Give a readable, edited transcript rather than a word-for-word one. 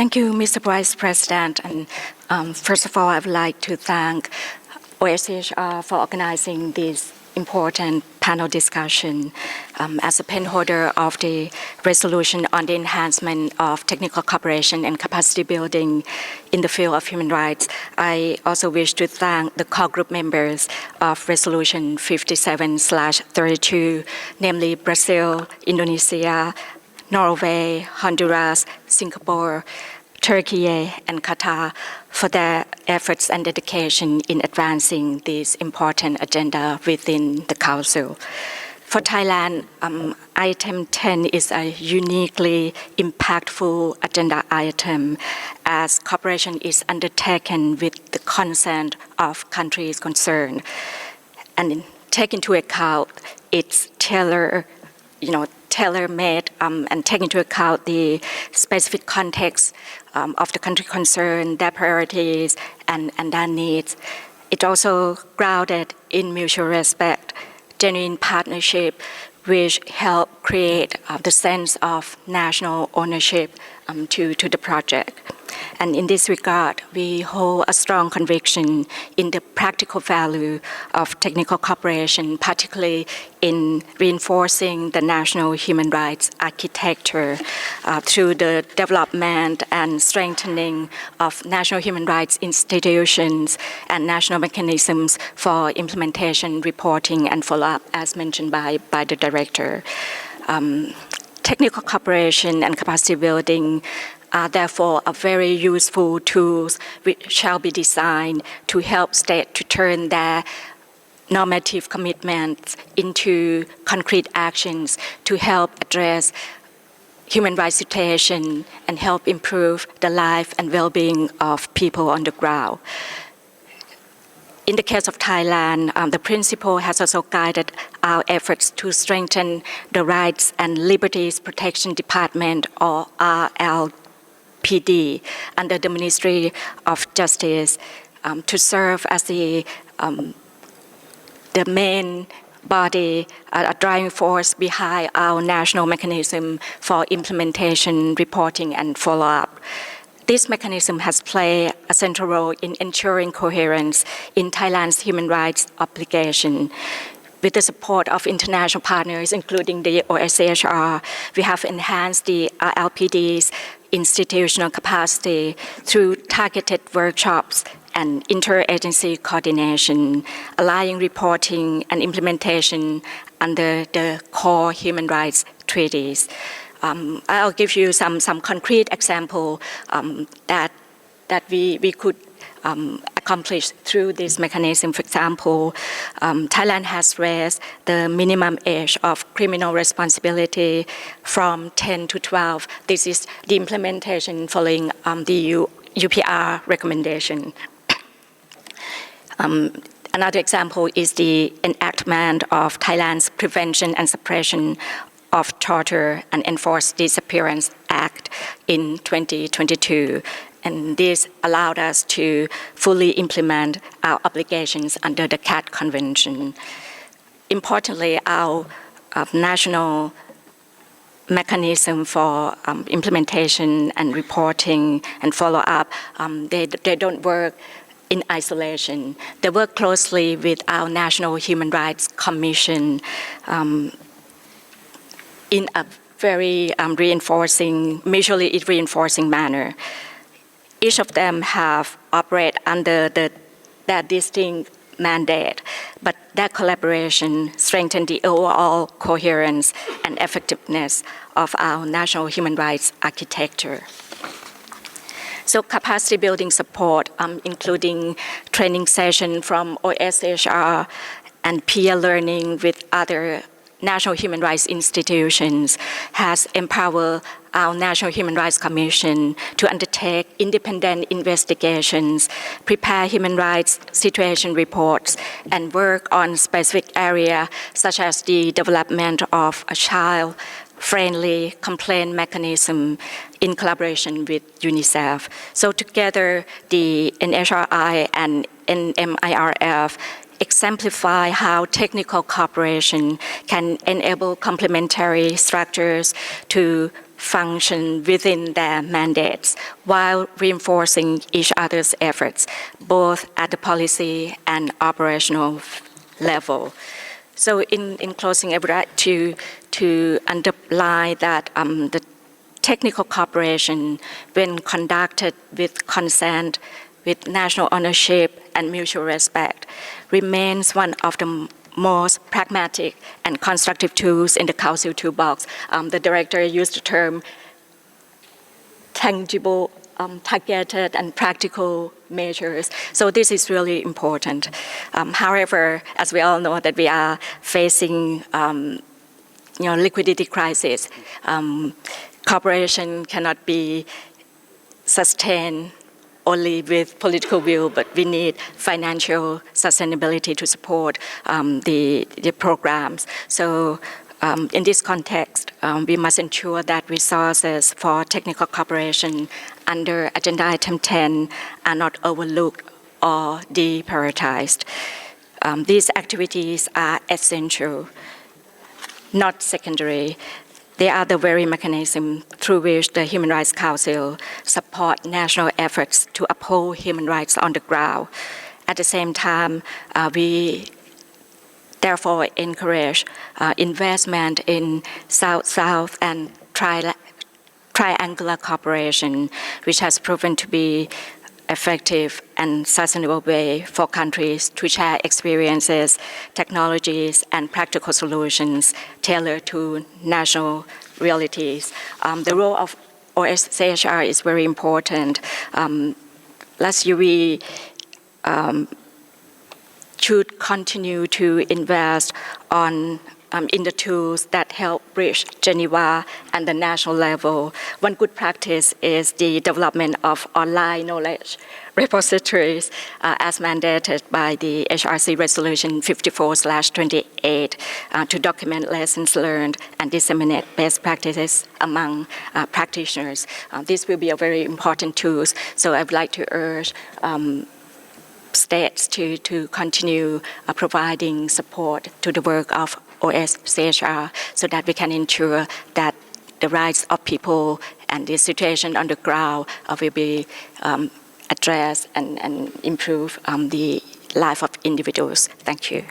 Thank you, Mr. Vice President. And first of all, I would like to thank OSCHR for organizing this important panel discussion. As a penholder of the resolution on the enhancement of technical cooperation and capacity building in the field of human rights, I also wish to thank the core group members of Resolution 57/32, namely Brazil, Indonesia, Norway, Honduras, Singapore, Turkey, and Qatar for their efforts and dedication in advancing this important agenda within the Council. For Thailand, item 10 is a uniquely impactful agenda item as cooperation is undertaken with the consent of countries concerned and take into account its tailor-made and take into account the specific context of the country concerned, their priorities, and their needs. It also grounded in mutual respect, genuine partnership, which help create the sense of national ownership to the project. And in this regard, we hold a strong conviction in the practical value of technical cooperation, particularly in reinforcing the national human rights architecture through the development and strengthening of national human rights institutions and national mechanisms for implementation, reporting, and follow-up, as mentioned by the Director. Technical cooperation and capacity building are therefore a very useful tools which shall be designed to help states to turn their normative commitments into concrete actions to help address human rights situation and help improve the life and well-being of people on the ground. In the case of Thailand, the principle has also guided our efforts to strengthen the Rights and Liberties Protection Department, or RLPD, under the Ministry of Justice to serve as the main body, a driving force behind our national mechanism for implementation, reporting, and follow-up. This mechanism has played a central role in ensuring coherence in Thailand's human rights obligation. With the support of international partners, including the OSCHR, we have enhanced the RLPD's institutional capacity through targeted workshops and interagency coordination, aligning reporting and implementation under the core human rights treaties. I'll give you some concrete example that we could accomplish through this mechanism. For example, Thailand has raised the minimum age of criminal responsibility from 10 to 12. This is the implementation following the UPR recommendation. Another example is the enactment of Thailand's Prevention and Suppression of Torture and Enforced Disappearance Act in 2022. And this allowed us to fully implement our obligations under the CAT Convention. Importantly, our national mechanism for implementation and reporting and follow-up, they don't work in isolation. They work closely with our National Human Rights Commission in a very mutually reinforcing manner. Each of them have operate under their distinct mandate, but that collaboration strengthened the overall coherence and effectiveness of our national human rights architecture. So capacity building support, including training session from OSCHR and peer learning with other national human rights institutions, has empowered our National Human Rights Commission to undertake independent investigations, prepare human rights situation reports, and work on specific areas such as the development of a child-friendly complaint mechanism in collaboration with UNICEF. So together, the NHRI and NMIRF exemplify how technical cooperation can enable complementary structures to function within their mandates while reinforcing each other's efforts, both at the policy and operational level. So in closing, I would like to underline that the technical cooperation, when conducted with consent, with national ownership and mutual respect, remains one of the most pragmatic and constructive tools in the Council toolbox. The Director used the term tangible, targeted and practical measures. So this is really important. However, as we all know that we are facing liquidity crisis, cooperation cannot be sustained only with political will, but we need financial sustainability to support the programs. So in this context, we must ensure that resources for technical cooperation under Agenda Item 10 are not overlooked or deprioritized. These activities are essential, not secondary. They are the very mechanism through which the Human Rights Council support national efforts to uphold human rights on the ground. At the same time, we therefore encourage investment in South-South and triangular cooperation, which has proven to be effective and sustainable way for countries to share experiences, technologies, and practical solutions tailored to national realities. The role of OSCHR is very important. Last year, we should continue to invest in the tools that help bridge Geneva and the national level. One good practice is the development of online knowledge repositories as mandated by the HRC Resolution 54/28 to document lessons learned and disseminate best practices among practitioners. This will be a very important tool, so I would like to urge states to continue providing support to the work of OSCHR so that we can ensure that the rights of people and the situation on the ground will be addressed and improve the life of individuals. Thank you.